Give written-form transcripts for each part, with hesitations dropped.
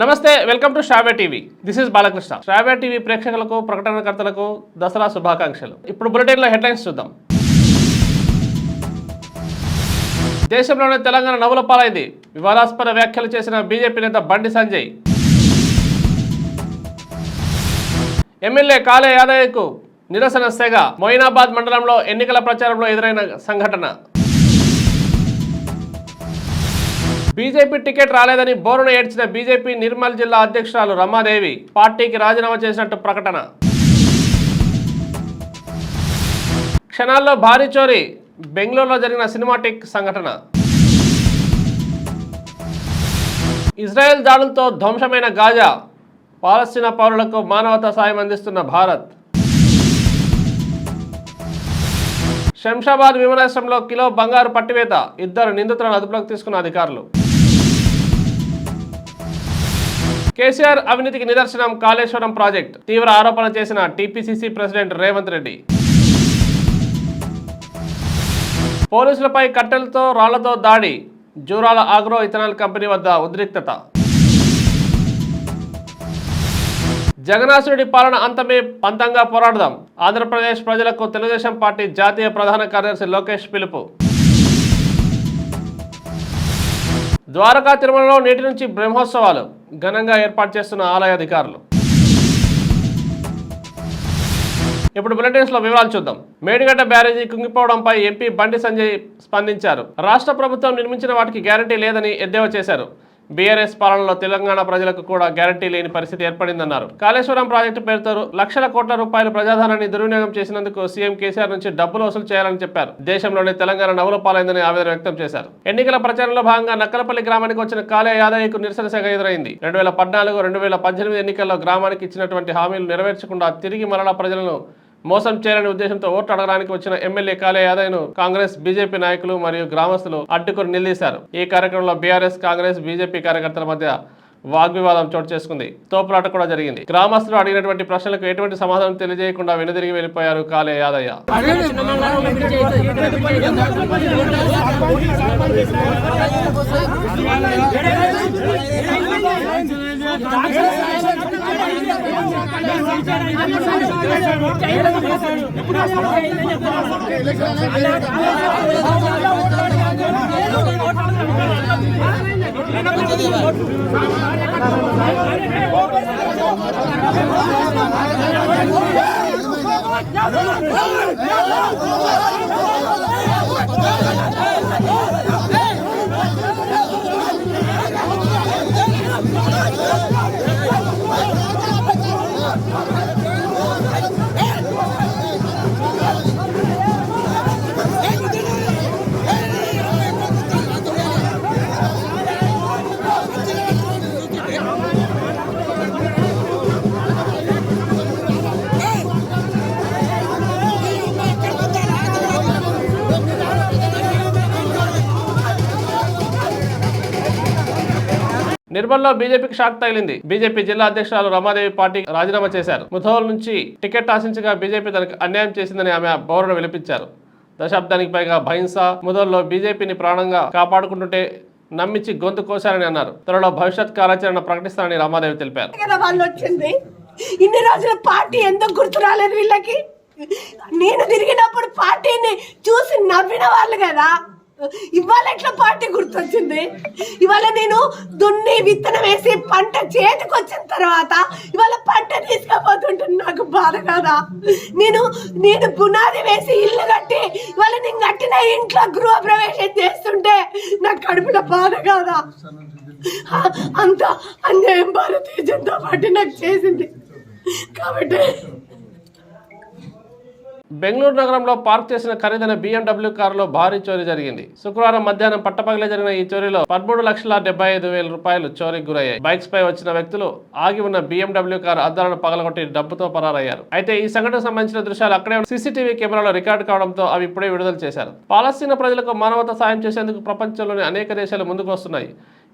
నమస్తే, welcome to Shravya TV. This is Balakrishna. Shravya TV ప్రేక్షకులకు, ప్రకటనకర్తలకు దసరా శుభాకాంక్షలు. ఇప్పుడు బులెటిన్లో హెడ్లైన్స్ చూద్దాం. దేశంలోనే తెలంగాణ నవ్వుల పాలైంది. వివాదాస్పద వ్యాఖ్యలు చేసిన బీజేపీ నేత బండి సంజయ్. ఎమ్మెల్యే కాళే యాదయ్యకు నిరసన సెగ. మొయినాబాద్ మండలంలో ఎన్నికల ప్రచారంలో ఎదురైన సంఘటన. బీజేపీ టికెట్ రాలేదని బోరున ఏడ్చిన బీజేపీ నిర్మల్ జిల్లా అధ్యక్షురాలు రమాదేవి పార్టీకి రాజీనామా చేసినట్టు ప్రకటన. క్షణాల్లో భారీ చోరీ. బెంగళూరులో జరిగిన సినిమాటిక్ సంఘటన. ఇజ్రాయెల్ దాడులతో ధ్వంసమైన గాజా. పాలస్తీనా పౌరులకు మానవతా సాయం అందిస్తున్న భారత్. శంషాబాద్ విమానాశ్రయంలో కిలో బంగారు పట్టివేత. 2 నిందితులను అదుపులోకి తీసుకున్న అధికారులు. కేసీఆర్ అవినీతికి నిదర్శనం కాళేశ్వరం ప్రాజెక్ట్. తీవ్ర ఆరోపణ చేసిన టీపీసీసీ ప్రెసిడెంట్ రేవంత్ రెడ్డి. పోలీసులపై కట్టెలతో రాళ్లతో దాడి. జూరాల ఆగ్రో ఇథనాల్ కంపెనీ వద్ద ఉద్రిక్తత. జగనాసురుడి పాలన అంతమే పంతంగా పోరాడదాం. ఆంధ్రప్రదేశ్ ప్రజలకు తెలుగుదేశం పార్టీ జాతీయ ప్రధాన కార్యదర్శి లోకేష్ పిలుపు. ద్వారకా తిరుమలలో నేటి నుంచి బ్రహ్మోత్సవాలు ఘనంగా ఏర్పాటు చేస్తున్న ఆలయ అధికారులు. ఇప్పుడు బులెటిన్స్ లో వివరాలు చూద్దాం. మేడిగడ్డ బ్యారేజీ కుంగిపోవడంపై ఎంపీ బండి సంజయ్ స్పందించారు. రాష్ట్ర ప్రభుత్వం నిర్మించిన వాటికి గ్యారంటీ లేదని ఎద్దేవా చేశారు. బీఆర్ఎస్ పాలనలో తెలంగాణ ప్రజలకు కూడా గ్యారంటీ లేని పరిస్థితి ఏర్పడిందన్నారు. కాళేశ్వరం ప్రాజెక్టు పేరుతో లక్షల కోట్ల రూపాయల ప్రజాధనాన్ని దుర్వినియోగం చేసినందుకు సీఎం కేసీఆర్ నుంచి డబ్బులు వసూలు చేయాలని చెప్పారు. దేశంలోనే తెలంగాణ నవ్వుల పాలైందని ఆవేదన వ్యక్తం చేశారు. ఎన్నికల ప్రచారంలో భాగంగా నక్కలపల్లి గ్రామానికి వచ్చిన కాళే యాదయ్యకు నిరసన సెగ ఎదురైంది. 2014, 2018 ఎన్నికల్లో గ్రామానికి ఇచ్చినటువంటి హామీలు నెరవేర్చకుండా తిరిగి మరలా ప్రజలను మోసం చేయాలనే ఉద్దేశంతో ఓట్లు అడగడానికి వచ్చిన ఎమ్మెల్యే కాళే యాదయ్యను కాంగ్రెస్, బీజేపీ నాయకులు మరియు గ్రామస్తులు అడ్డుకుని నిలదీశారు. ఈ కార్యక్రమంలో బీఆర్ఎస్, కాంగ్రెస్, బీజేపీ కార్యకర్తల మధ్య వాగ్వివాదం చోటు చేసుకుంది. తోపులాట కూడా జరిగింది. గ్రామస్తులు అడిగినటువంటి ప్రశ్నలకు ఎటువంటి సమాధానం తెలియజేయకుండా వెనుదిరిగి వెళ్లిపోయారు కాళే యాదయ్య. నిర్మల్లో బీజేపీకి షాక్ తగిలింది. బీజేపీ జిల్లా అధ్యక్షురాలు రమాదేవి పార్టీకి రాజీనామా చేశారు. ముథోల్ నుంచి టికెట్ ఆశించగా బీజేపీ తనకు అన్యాయం చేసిందని ఆమె బోరును విలిపించారు. దశాబ్దానికి పైగా భైంస ముథోల్లో బీజేపీని ప్రాణంగా కాపాడుకుంటుంటే నమ్మించి గొంతు కోశారని అన్నారు. త్వరలో భవిష్యత్ కార్యాచరణ ప్రకటిస్తారని రమాదేవి తెలిపారు. ఇన్ని రోజుల పార్టీ ఎందుకు గుర్తు రాలేదు వీళ్ళకి? నేను తిరిగినప్పుడు పార్టీని చూసి నవ్విన వాళ్ళు కదా, ఇవాళ ఎట్లా పార్టీ గుర్తొచ్చింది? ఇవాళ నేను దున్ని విత్తనం వేసి పంట చేతికి వచ్చిన తర్వాత ఇవాళ పంట తీసుకుపోతుంటుంది. నాకు బాధ కదా. నేను పునాది వేసి ఇల్లు కట్టి ఇవాళ నేను కట్టిన ఇంట్లో గృహ ప్రవేశం చేస్తుంటే నాకు కడుపులో బాధ కాదా? అంత అన్యాయం భారతీయ జనతా పార్టీ నాకు చేసింది. కాబట్టి బెంగళూరు నగరంలో పార్క్ చేసిన ఖరీదైన BMW కారులో భారీ చోరీ జరిగింది. శుక్రవారం మధ్యాహ్నం పట్టపగలే జరిగిన ఈ చోరీలో 13,75,000 రూపాయలు చోరీకి గురయ్యాయి. బైక్స్ పై వచ్చిన వ్యక్తులు ఆగి ఉన్న BMW కారు అద్దాలను పగలగొట్టి డబ్బుతో పరారయ్యారు. అయితే ఈ సంఘటనకు సంబంధించిన దృశ్యాలు అక్కడే సీసీటీవీ కెమెరాలో రికార్డు కావడంతో అవి ఇప్పుడే విడుదల చేశారు. పాలస్తీనా ప్రజలకు మానవతా సాయం చేసేందుకు ప్రపంచంలోని అనేక దేశాలు ముందుకు వస్తున్నాయి.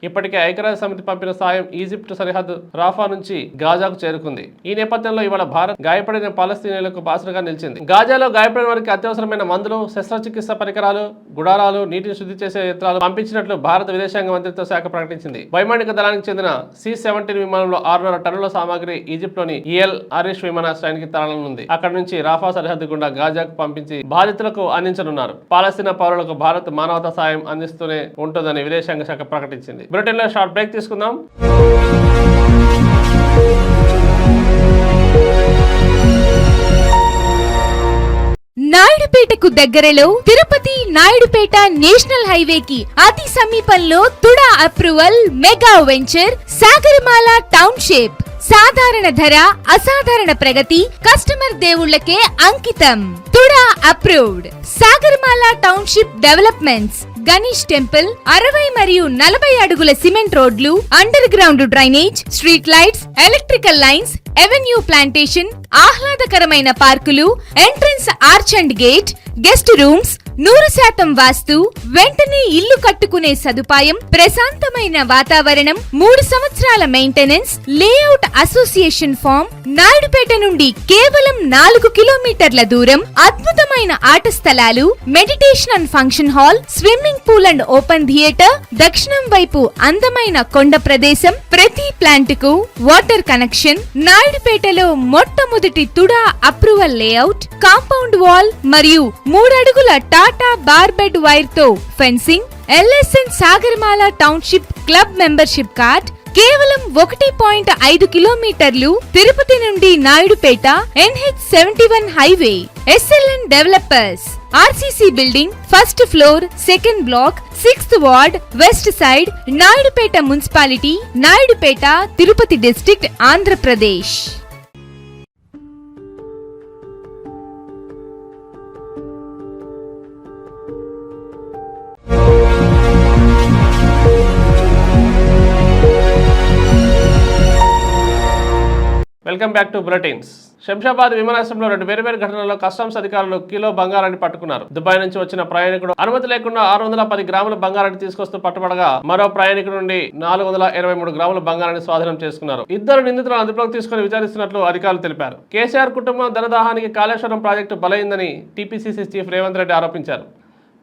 ఇప్పటికే ఐక్యరాజ్య సమితి పంపిన సాయం ఈజిప్ట్ సరిహద్దు రాఫా నుంచి గాజాకు చేరుకుంది. ఈ నేపథ్యంలో ఇవాళ భారత్ గాయపడిన పాలస్తీనియులకు బాసటగా నిలిచింది. గాజాలో గాయపడిన వారికి అత్యవసరమైన మందులు, శస్త్రచికిత్స పరికరాలు, గుడారాలు, నీటిని శుద్ధి చేసే యంత్రాలు పంపించినట్లు భారత విదేశాంగ మంత్రిత్వ శాఖ ప్రకటించింది. వైమానిక దళానికి చెందిన C-17 విమానంలో 600 టన్నుల సామాగ్రి ఈజిప్ట్లోని EL ఆరిష్ విమానాశ్రయానికి తరలనుంది. అక్కడి నుంచి రాఫా సరిహద్దు గుండా గాజాకు పంపించి బాధితులకు అందించనున్నారు. పాలస్తీనా పౌరులకు భారత్ మానవతా సాయం అందిస్తూనే ఉంటుందని విదేశాంగ శాఖ ప్రకటించింది. బ్రిటన్లో షార్ట్ బ్రేక్ తీసుకుందాం. నాయుడుపేటకు దగ్గరలో తిరుపతి నాయుడుపేట నేషనల్ హైవేకి అతి సమీపంలో TUDA approval mega venture Sagaramala township. సాధారణ ధర, అసాధారణ ప్రగతి, కస్టమర్ దేవుళ్లకే అంకితం. TUDA approved. Sagaramala township developments. Ganesh temple, 60 మరియు 40 అడుగుల సిమెంట్ రోడ్లు, under ground drainage, street lights, electrical lines, avenue plantation, ఆహ్లాదకరమైన పార్కులు, entrance arch and gate, guest rooms, 100% vastu, వెంటనే ఇల్లు కట్టుకునే సదుపాయం, ప్రశాంతమైన వాతావరణం, 3 సంవత్సరాల maintenance, layout association form. Naidupeta నుండి కేవలం 4 కిలోమీటర్ల దూరం. అద్భుతమైన ఆట స్థలాలు, meditation and function hall, swimming pool and open theatre, దక్షిణం వైపు అందమైన కొండ ప్రదేశం, ప్రతి ప్లాంట్ కు వాటర్ కనెక్షన్. నాయుడుపేటలో మొట్టమొదటి TUDA approval layout, compound wall మరియు 3 అడుగుల టాటా బార్బెడ్ వైర్ తో fencing. LSN Sagaramala township club membership card. కేవలం 1.5 కిలోమీటర్లు తిరుపతి నుండి Naidupeta NH71 highway. SLN developers. RCC building, first floor, second block, 6th ward, west side, Naidupeta municipality, Naidupeta, Tirupati district, Andhra Pradesh. Welcome back to bulletins. Shamshabad విమానాశ్రయంలో 2 వేర్వేరు ఘటనల్లో customs అధికారులు kilo బంగారాన్ని పట్టుకున్నారు. దుబాయ్ నుంచి వచ్చిన ప్రయాణికుడు అనుమతి లేకుండా 610 గ్రాముల బంగారాన్ని తీసుకొస్తూ పట్టుబడగా మరో ప్రయాణికుడి నుండి 423 గ్రాముల బంగారాన్ని స్వాధీనం చేసుకున్నారు. 2 నిందితులను అదుపులోకి తీసుకుని విచారిస్తున్నట్లు అధికారులు తెలిపారు. కేసీఆర్ కుటుంబం ధనదాహానికి కాళేశ్వరం ప్రాజెక్టు బలైందని TPCC చీఫ్ రేవంత్ రెడ్డి ఆరోపించారు.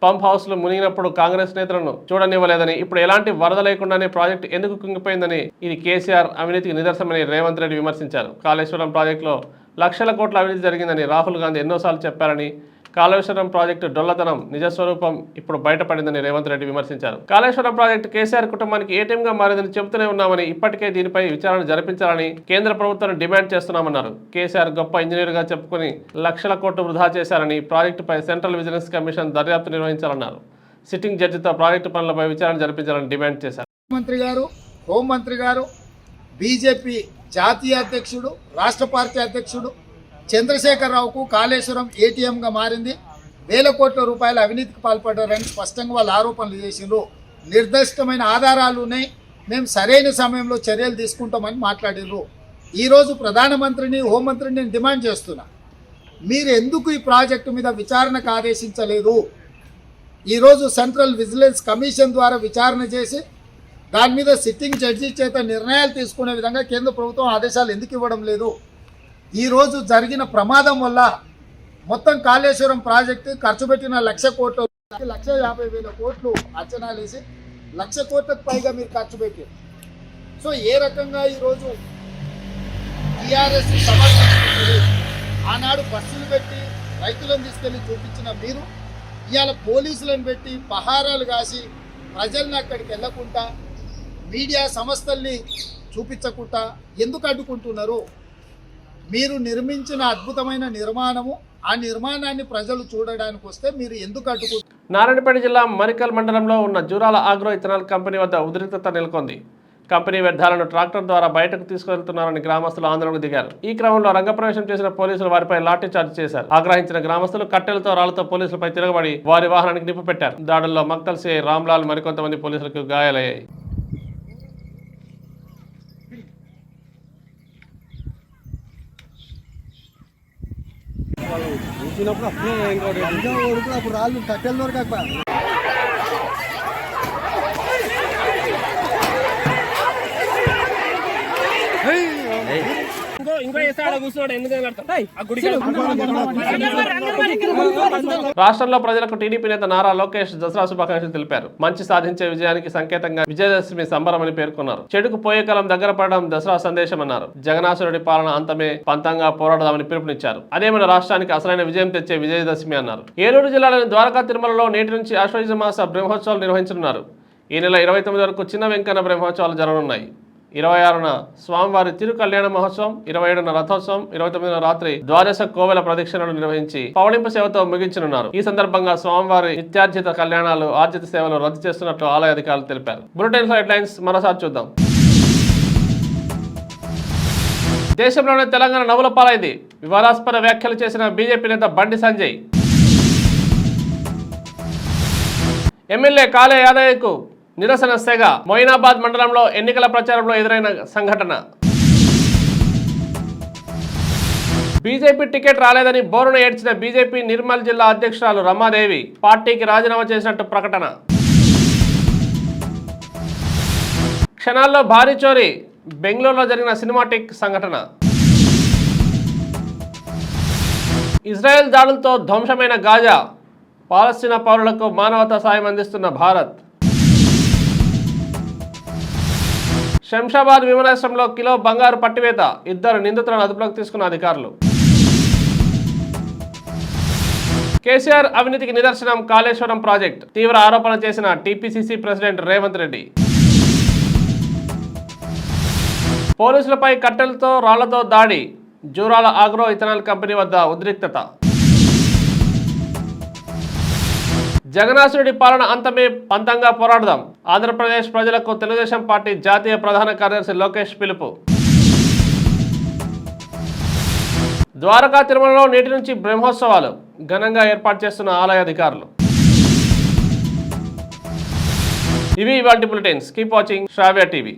పంప్ హౌస్లు మునిగినప్పుడు కాంగ్రెస్ నేతలను చూడనివ్వలేదని, ఇప్పుడు ఎలాంటి వరద లేకుండానే ప్రాజెక్టు ఎందుకు కుంగిపోయిందని ఇది కేసీఆర్ అవినీతికి నిదర్శనమని రేవంత్ రెడ్డి విమర్శించారు. కాళేశ్వరం ప్రాజెక్టులో లక్షల కోట్ల అవినీతి జరిగిందని రాహుల్ గాంధీ ఎన్నోసార్లు చెప్పారని, కాళేశ్వరం ప్రాజెక్టు డొల్లతనం నిజస్వరూపం ఇప్పుడు బయటపడిందని రేవంత్ రెడ్డి విమర్శించారు. కాళేశ్వరం ప్రాజెక్టు కేసీఆర్ కుటుంబానికి ఏటీఎంగా మారిందని చెబుతూనే ఉన్నామని, ఇప్పటికే దీనిపై విచారణ జరిపించాలని కేంద్ర ప్రభుత్వాన్ని డిమాండ్ చేస్తున్నామన్నారు. కేసీఆర్ గొప్ప ఇంజనీర్గా చెప్పుకుని లక్షల కోట్లు వృధా చేశారని, ప్రాజెక్టుపై సెంట్రల్ విజిలెన్స్ కమిషన్ దర్యాప్తు నిర్వహించాలన్నారు. సిట్టింగ్ జడ్జితో ప్రాజెక్టు పనులపై విచారణ జరిపించాలని డిమాండ్ చేశారు. మంత్రి గారు, హోంమంత్రి గారు, బీజేపీ జాతీయ అధ్యక్షుడు, రాష్ట్ర పార్టీ అధ్యక్షుడు చంద్రశేఖరరావుకు కాళేశ్వరం ఏటీఎంగా మారింది, వేల కోట్ల రూపాయల అవినీతికి పాల్పడ్డారని స్పష్టంగా వాళ్ళు ఆరోపణలు చేసిండ్రు. నిర్దిష్టమైన ఆధారాలు ఉన్నాయి, మేము సరైన సమయంలో చర్యలు తీసుకుంటామని మాట్లాడిర్రు. ఈరోజు ప్రధానమంత్రిని, హోంమంత్రిని నేను డిమాండ్ చేస్తున్నా, మీరు ఎందుకు ఈ ప్రాజెక్టు మీద విచారణకు ఆదేశించలేదు? ఈరోజు సెంట్రల్ విజిలెన్స్ కమిషన్ ద్వారా విచారణ చేసి దాని మీద సిట్టింగ్ జడ్జి చేత నిర్ణయాలు తీసుకునే విధంగా కేంద్ర ప్రభుత్వం ఆదేశాలు ఎందుకు ఇవ్వడం లేదు? ఈరోజు జరిగిన ప్రమాదం వల్ల మొత్తం కాళేశ్వరం ప్రాజెక్టు ఖర్చు పెట్టిన 1,00,000 కోట్లు, 1,50,000 కోట్లు అంచనాలు వేసి 1,00,000 కోట్లకు పైగా మీరు ఖర్చు పెట్టారు. సో ఏ రకంగా ఈరోజు టీఆర్ఎస్ సమర్థించుకుంటుంది? ఆనాడు బస్సులు పెట్టి రైతులను తీసుకెళ్లి చూపించిన మీరు ఇవాళ పోలీసులను పెట్టి పహారాలు కాసి ప్రజల్ని అక్కడికి వెళ్లకుండా, మీడియా సంస్థల్ని చూపించకుండా ఎందుకు అడ్డుకుంటున్నారు? మీరు నిర్మించిన అద్భుతమైన నిర్మాణము, ఆ నిర్మాణాన్ని ప్రజలు చూడడానికి వస్తే మీరు ఎందుకు అడ్డుకుంటున్నారు? నారాయణపేట జిల్లా మరికల్ మండలంలో ఉన్న జూరాల ఆగ్రో ఇథనాల్ కంపెనీ వద్ద ఉద్రిక్తత నెలకొంది. కంపెనీ వ్యర్థాలను ట్రాక్టర్ ద్వారా బయటకు తీసుకెళ్తున్నారని గ్రామస్తులు ఆందోళనకు దిగారు. ఈ క్రమంలో రంగప్రవేశం చేసిన పోలీసులు వారిపై లాఠీ చార్జ్ చేశారు. ఆగ్రహించిన గ్రామస్తులు కట్టెలతో, రాళ్లతో పోలీసులపై తిరగబడి వారి వాహనానికి నిప్పు పెట్టారు. దాడుల్లో మక్తల్ సిఐ రామ్లాల్ మరికొంతమంది పోలీసులకు గాయాలయ్యాయి. అప్పుడు రాళ్ళు కట్టెలు దొరకక రాష్ట్రంలో ప్రజలకు టీడీపీ నేత నారా లోకేష్ దసరా శుభాకాంక్షలు తెలిపారు. మంచి సాధించే విజయానికి సంకేతంగా విజయదశమి సంబరమని పేర్కొన్నారు. చెడుకు పోయే కాలం దగ్గర పడడం దసరా సందేశం అన్నారు. జగనాసురుడి పాలన అంతమే పంతంగా పోరాడదామని పిలుపునిచ్చారు. అదేమైనా రాష్ట్రానికి అసలైన విజయం తెచ్చే విజయదశమి అన్నారు. ఏలూరు జిల్లాలోని ద్వారకా తిరుమలలో నేటి నుంచి ఆశ్వయుజ మాస బ్రహ్మోత్సవాలు నిర్వహించనున్నారు. ఈ నెల 29 వరకు చిన్న వెంకన్న బ్రహ్మోత్సవాలు జరగనున్నాయి. 26న స్వామివారి తిరు కళ్యాణ మహోత్సవం, 27న రథోత్సవం, 29న రాత్రి ద్వాదశ కోవెల ప్రదక్షిణలు నిర్వహించి పవళింపు సేవతో ముగించనున్నారు. ఈ సందర్భంగా స్వామివారి నిత్యార్జిత కళ్యాణాలు, ఆర్జిత సేవలు రద్దు చేస్తున్నట్లు ఆలయ అధికారులు తెలిపారు. బులెటిన్ హెడ్లైన్స్ మరోసారి చూద్దాం. దేశంలోనే తెలంగాణ నవ్వుల పాలైంది. వివాదాస్పద వ్యాఖ్యలు చేసిన బీజేపీ నేత బండి సంజయ్. ఎమ్మెల్యే కాళే యాదయ్యకు నిరసన సెగ. మొయినాబాద్ మండలంలో ఎన్నికల ప్రచారంలో ఎదురైన సంఘటన. బీజేపీ టికెట్ రాలేదని బోరున ఏడ్చిన బీజేపీ నిర్మల్ జిల్లా అధ్యక్షురాలు రమాదేవి పార్టీకి రాజీనామా చేసినట్టు ప్రకటన. క్షణాల్లో భారీ చోరీ. బెంగళూరులో జరిగిన సినిమాటిక్ సంఘటన. ఇజ్రాయెల్ దాడులతో ధ్వంసమైన గాజా. పాలస్తీనా పౌరులకు మానవతా సాయం అందిస్తున్న భారత్. శంషాబాద్ విమానాశ్రయంలో కిలో బంగారు పట్టివేత. 2 నిందితులను అదుపులోకి తీసుకున్న అధికారులు. కేసీఆర్ అవినీతికి నిదర్శనం కాళేశ్వరం ప్రాజెక్ట్. తీవ్ర ఆరోపణ చేసిన టీపీసీసీ ప్రెసిడెంట్ రేవంత్ రెడ్డి. పోలీసులపై కట్టెలతో రాళ్లతో దాడి. జూరాల ఆగ్రో ఇథనాల్ కంపెనీ వద్ద ఉద్రిక్తత. జగనాసురుడి పాలన అంతమే పంతంగా పోరాడదాం. ఆంధ్రప్రదేశ్ ప్రజలకు తెలుగుదేశం పార్టీ జాతీయ ప్రధాన కార్యదర్శి లోకేష్ పిలుపు. ద్వారకా తిరుమలలో నేటి నుంచి బ్రహ్మోత్సవాలు ఘనంగా ఏర్పాటు చేస్తున్న ఆలయ అధికారులు. ఇవి ఇవాల్టి బులెటిన్స్. కీప్ వాచింగ్ శ్రావ్య టీవీ.